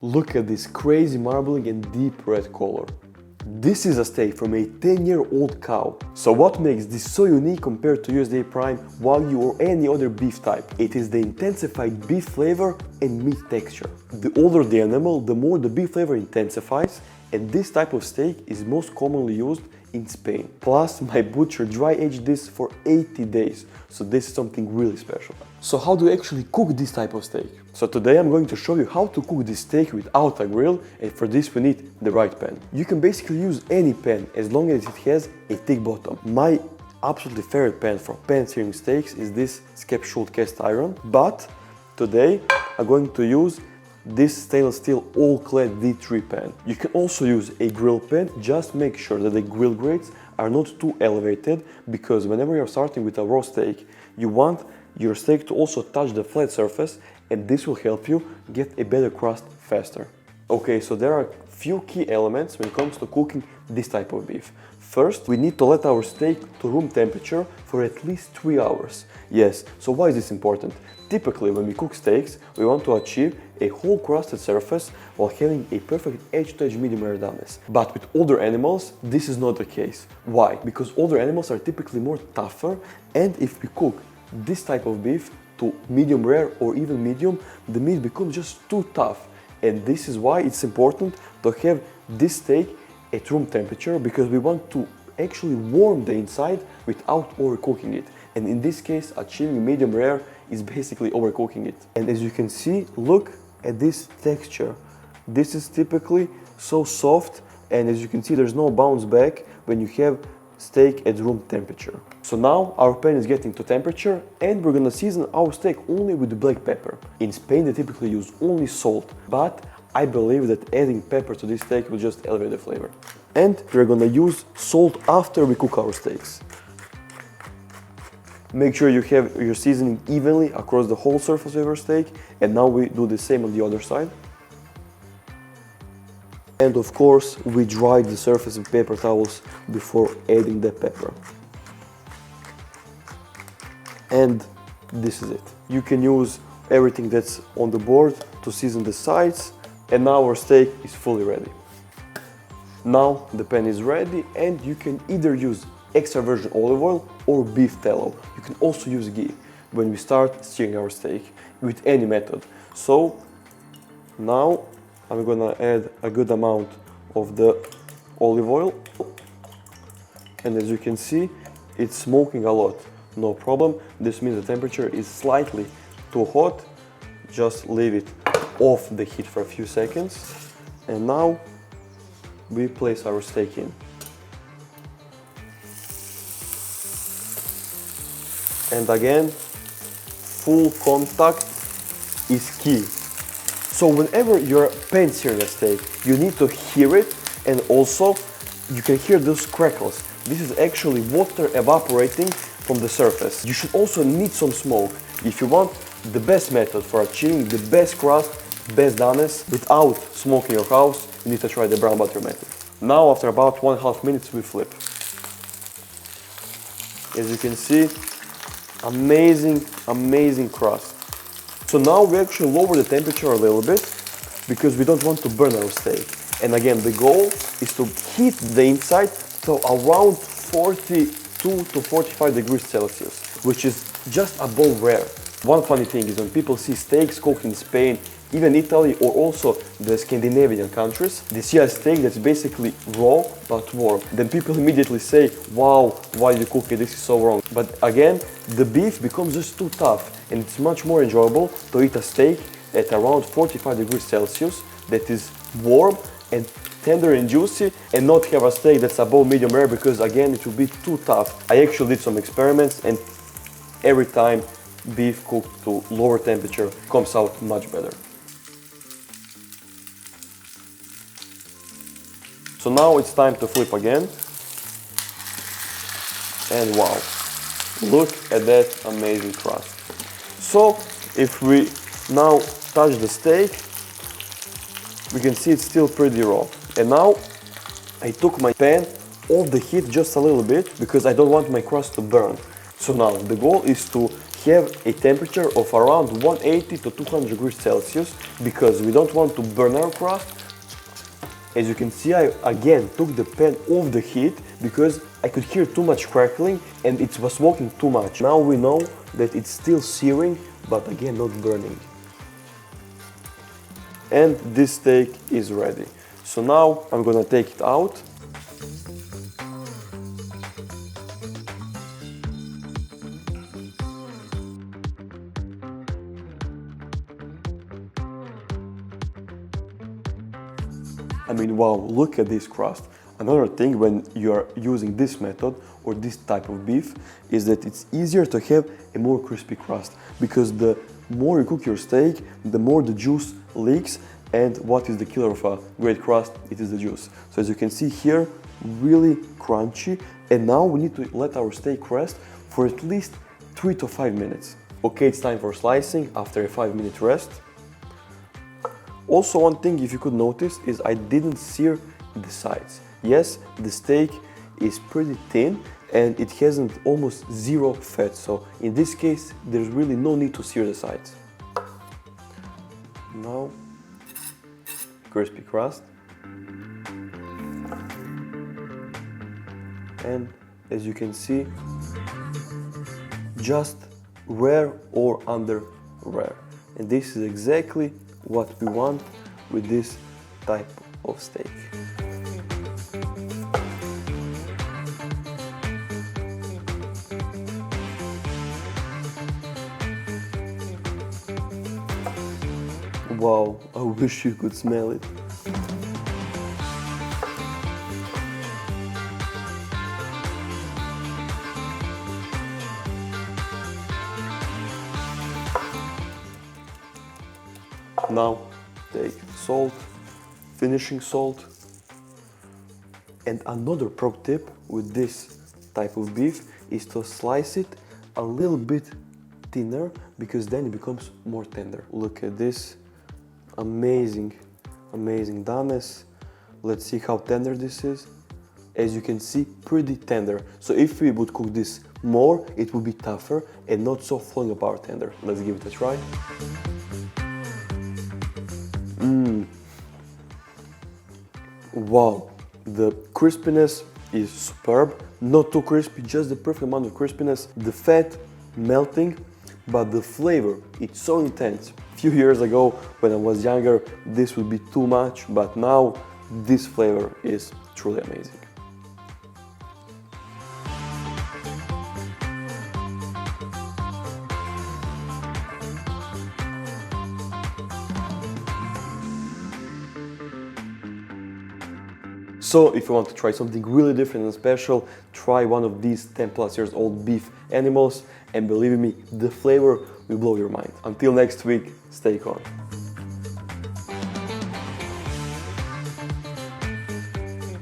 Look at this crazy marbling and deep red color. This is a steak from a 10-year-old cow. So what makes this so unique compared to USDA Prime, Wagyu or any other beef type? It is the intensified beef flavor and meat texture. The older the animal, the more the beef flavor intensifies, and this type of steak is most commonly used in Spain. Plus, my butcher dry aged this for 80 days, so this is something really special. So how do you actually cook this type of steak? So today I'm going to show you how to cook this steak without a grill, and for this we need the right pan. You can basically use any pan as long as it has a thick bottom. My absolutely favorite pan for pan searing steaks is this scap-schult cast iron, but today I'm going to use this stainless steel all-clad D3 pan. You can also use a grill pan, just make sure that the grill grates are not too elevated, because whenever you're starting with a raw steak, you want your steak to also touch the flat surface, and this will help you get a better crust faster. Okay, so there are a few key elements when it comes to cooking this type of beef. First, we need to let our steak to room temperature for at least 3 hours. Yes, so why is this important? Typically, when we cook steaks, we want to achieve a whole crusted surface while having a perfect edge-to-edge medium rare doneness. But with older animals, this is not the case. Why? Because older animals are typically more tougher, and if we cook this type of beef to medium rare or even medium, the meat becomes just too tough. And this is why it's important to have this steak at room temperature, because we want to actually warm the inside without overcooking it. And in this case, achieving medium rare is basically overcooking it. And as you can see, look at this texture. This is typically so soft, and as you can see, there's no bounce back when you have steak at room temperature. So now our pan is getting to temperature, and we're gonna season our steak only with black pepper. In Spain they typically use only salt, but I believe that adding pepper to this steak will just elevate the flavor. And we're gonna use salt after we cook our steaks. Make sure you have your seasoning evenly across the whole surface of your steak, and now we do the same on the other side. And of course, we dry the surface with paper towels before adding the pepper. And this is it. You can use everything that's on the board to season the sides, and now our steak is fully ready. Now the pan is ready, and you can either use extra virgin olive oil or beef tallow. You can also use ghee when we start searing our steak with any method. So now I'm gonna add a good amount of the olive oil, and as you can see, it's smoking a lot. No problem. This means the temperature is slightly too hot. Just leave it off the heat for a few seconds, and now we place our steak in. And again, full contact is key. So whenever you're pan searing a steak, you need to hear it, and also you can hear those crackles. This is actually water evaporating from the surface. You should also need some smoke. If you want the best method for achieving the best crust, best doneness without smoking your house, you need to try the brown butter method. Now after about 1.5 minutes we flip. As you can see, amazing crust. So now we actually lower the temperature a little bit, because we don't want to burn our steak. And again, the goal is to heat the inside to around 42 to 45 degrees Celsius, which is just above rare. One funny thing is when people see steaks cooked in Spain, even Italy, or also the Scandinavian countries, they see a steak that's basically raw but warm. Then people immediately say, wow, why did you cook it? This is so wrong. But again, the beef becomes just too tough, and it's much more enjoyable to eat a steak at around 45 degrees Celsius that is warm and tender and juicy, and not have a steak that's above medium rare, because again, it will be too tough. I actually did some experiments, and every time beef cooked to lower temperature comes out much better. So now it's time to flip again, and wow, look at that amazing crust. So if we now touch the steak, we can see it's still pretty raw. And now I took my pan off the heat just a little bit, because I don't want my crust to burn. So now the goal is to have a temperature of around 180 to 200 degrees Celsius because we don't want to burn our crust. As you can see, I again took the pan off the heat because I could hear too much crackling and it was smoking too much. Now we know that it's still searing, but again not burning. And this steak is ready. So now I'm gonna take it out. I mean, wow, look at this crust. Another thing when you are using this method or this type of beef is that it's easier to have a more crispy crust because the more you cook your steak, the more the juice leaks, and what is the killer of a great crust? It is the juice. So as you can see here, really crunchy, and now we need to let our steak rest for at least 3 to 5 minutes. Okay, it's time for slicing after a 5-minute rest. Also, one thing, if you could notice, is I didn't sear the sides. Yes, the steak is pretty thin and it hasn't almost zero fat, so in this case there's really no need to sear the sides. Now, crispy crust. And as you can see, just rare or under rare. And this is exactly what we want with this type of steak. Wow, I wish you could smell it. Now take salt, finishing salt, and another pro tip with this type of beef is to slice it a little bit thinner because then it becomes more tender. Look at this, amazing doneness. Let's see how tender this is. As you can see, pretty tender. So if we would cook this more, it would be tougher and not so falling apart tender. Let's give it a try. Wow, the crispiness is superb, not too crispy, just the perfect amount of crispiness. The fat melting, but the flavor, it's so intense. A few years ago, when I was younger, this would be too much, but now this flavor is truly amazing. So if you want to try something really different and special, try one of these 10+ years old beef animals, and believe me, the flavor will blow your mind. Until next week, stay calm.